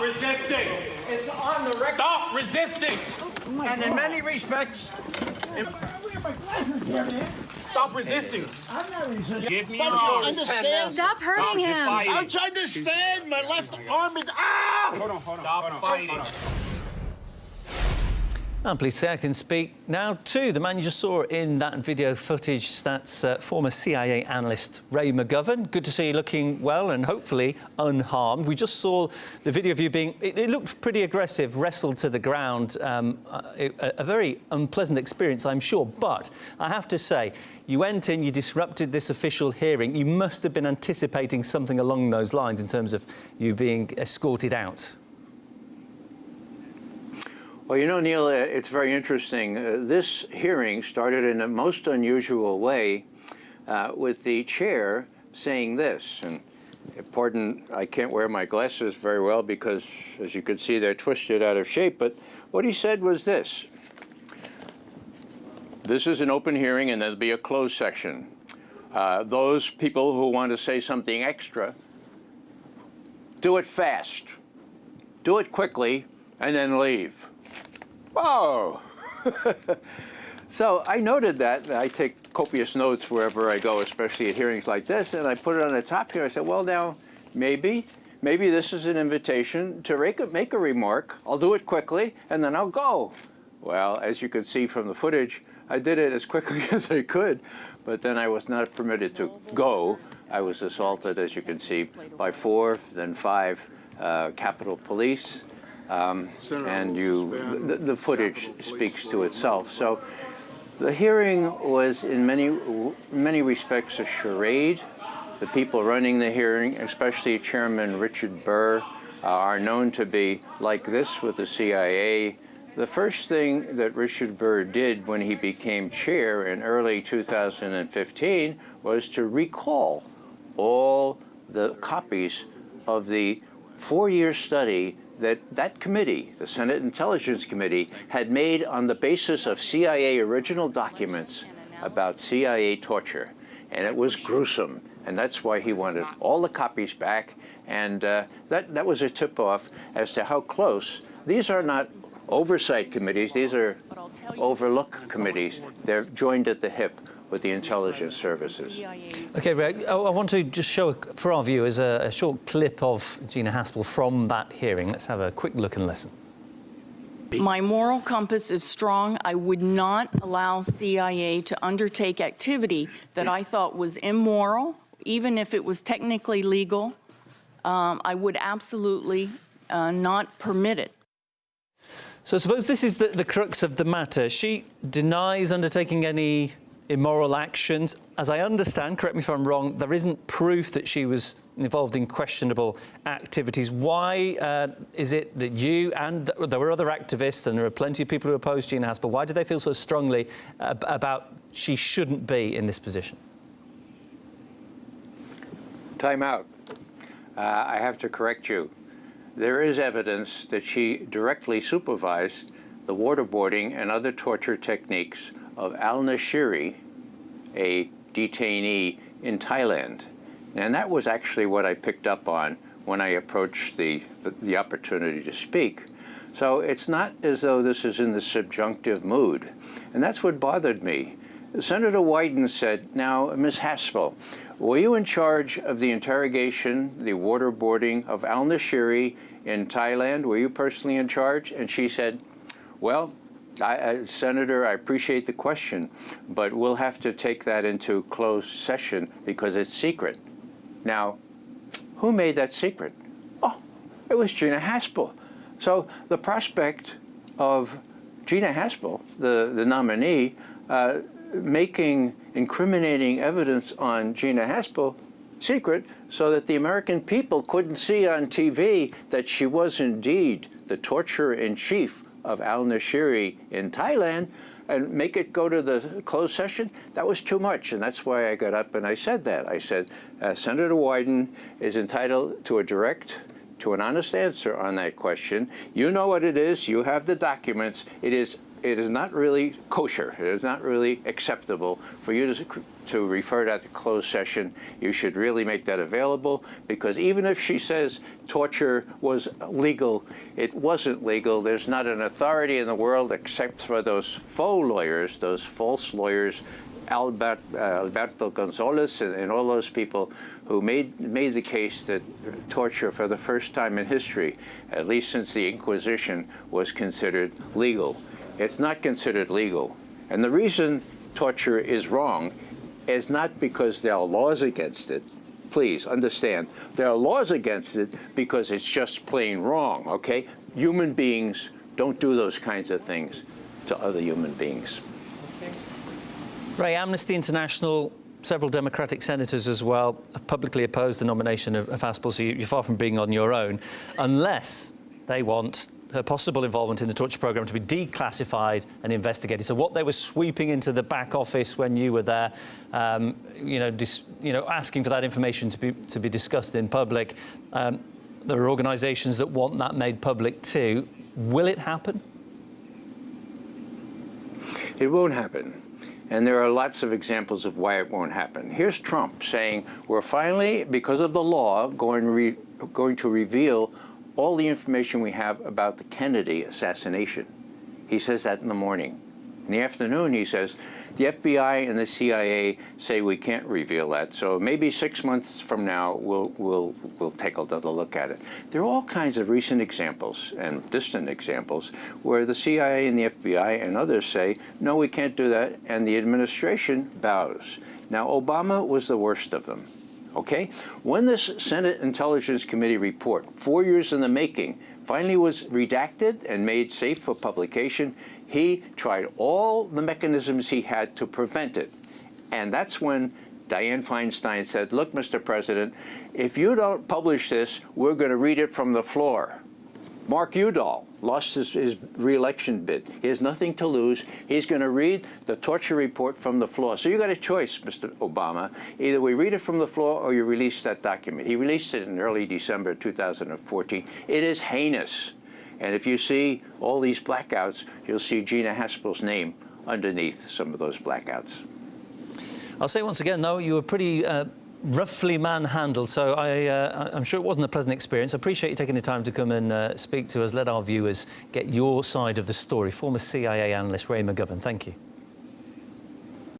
resisting. It's on the record. Stop resisting. And in many respects, Stop resisting. I'm not resisting. Give me Don't your you arms. understand? Stop hurting him. I'm trying to stand. My left arm is. Ah! Hold on. Stop fighting. I'm pleased to say I can speak now to the man you just saw in that video footage. That's former CIA analyst Ray McGovern. Good to see you looking well and hopefully unharmed. We just saw the video of you being, it looked pretty aggressive, wrestled to the ground. A very unpleasant experience, I'm sure. But I have to say, you went in, you disrupted this official hearing. You must have been anticipating something along those lines in terms of you being escorted out. Well, you know, Neil, it's very interesting. This hearing started in a most unusual way with the chair saying this. And pardon, I can't wear my glasses very well because, as you can see, they're twisted out of shape. But what he said was this. This is an open hearing, and there'll be a closed section. Those people who want to say something extra, do it fast. Do it quickly, and then leave. Whoa! So I noted that. I take copious notes wherever I go, especially at hearings like this, and I put it on the top here. I said, well, now, maybe this is an invitation to make a remark. I'll do it quickly, and then I'll go. Well, as you can see from the footage, I did it as quickly as I could, but then I was not permitted to go. I was assaulted, as you can see, by 4, then 5 Capitol Police. And the footage speaks to itself. So the hearing was in many respects a charade. The people running the hearing, especially Chairman Richard Burr, are known to be like this with the CIA. The first thing that Richard Burr did when he became chair in early 2015 was to recall all the copies of the 4-year study that committee, the Senate Intelligence Committee, had made on the basis of CIA original documents about CIA torture. And it was gruesome. And that's why he wanted all the copies back. And that was a tip-off as to how close. These are not oversight committees. These are overlook committees. They're joined at the hip with the intelligence services. OK, Ray, I want to just show for our viewers a short clip of Gina Haspel from that hearing. Let's have a quick look and listen. My moral compass is strong. I would not allow CIA to undertake activity that I thought was immoral, even if it was technically legal. I would absolutely not permit it. So I suppose this is the crux of the matter. She denies undertaking any immoral actions. As I understand, correct me if I'm wrong, there isn't proof that she was involved in questionable activities. Why is it that you and there were other activists, and there are plenty of people who oppose Gina Haspel, why do they feel so strongly about she shouldn't be in this position? Time out. I have to correct you. There is evidence that she directly supervised the waterboarding and other torture techniques of al-Nashiri, a detainee in Thailand. And that was actually what I picked up on when I approached the opportunity to speak. So it's not as though this is in the subjunctive mood. And that's what bothered me. Senator Wyden said, now, Ms. Haspel, were you in charge of the interrogation, the waterboarding of al-Nashiri in Thailand? Were you personally in charge? And she said, well, Senator, I appreciate the question, but we'll have to take that into closed session because it's secret. Now, who made that secret? Oh, it was Gina Haspel. So the prospect of Gina Haspel, the nominee, making incriminating evidence on Gina Haspel secret so that the American people couldn't see on TV that she was indeed the torturer-in-chief of al-Nashiri in Thailand, and make it go to the closed session, that was too much. And that's why I got up and I said that. I said, Senator Wyden is entitled to an honest answer on that question. You know what it is. You have the documents. It is not really kosher. It is not really acceptable for you to to refer that to closed session, you should really make that available, because even if she says torture was legal, it wasn't legal. There's not an authority in the world except for those faux lawyers, those false lawyers, Alberto Gonzalez and all those people who made the case that torture for the first time in history, at least since the Inquisition, was considered legal. It's not considered legal. And the reason torture is wrong is not because there are laws against it. Please understand, there are laws against it because it's just plain wrong, okay? Human beings don't do those kinds of things to other human beings. Ray, Amnesty International, several Democratic senators as well, have publicly opposed the nomination of Haspel, so you're far from being on your own, unless they want her possible involvement in the torture programme to be declassified and investigated. So what they were sweeping into the back office when you were there, asking for that information to be discussed in public, there are organisations that want that made public too. Will it happen? It won't happen. And there are lots of examples of why it won't happen. Here's Trump saying, we're finally, because of the law, going to reveal all the information we have about the Kennedy assassination. He says that in the morning. In the afternoon, he says, the FBI and the CIA say we can't reveal that, so maybe 6 months from now, we'll take another look at it. There are all kinds of recent examples and distant examples where the CIA and the FBI and others say, no, we can't do that, and the administration bows. Now, Obama was the worst of them, okay? When this Senate Intelligence Committee report, 4 years in the making, finally was redacted and made safe for publication, he tried all the mechanisms he had to prevent it. And that's when Dianne Feinstein said, look, Mr. President, if you don't publish this, we're going to read it from the floor. Mark Udall lost his re-election bid. He has nothing to lose. He's going to read the torture report from the floor. So you got a choice, Mr. Obama. Either we read it from the floor or you release that document. He released it in early December 2014. It is heinous. And if you see all these blackouts, you'll see Gina Haspel's name underneath some of those blackouts. I'll say once again, though, you were pretty roughly manhandled, so I'm sure it wasn't a pleasant experience. I appreciate you taking the time to come and speak to us, let our viewers get your side of the story. Former CIA analyst Ray McGovern, thank you.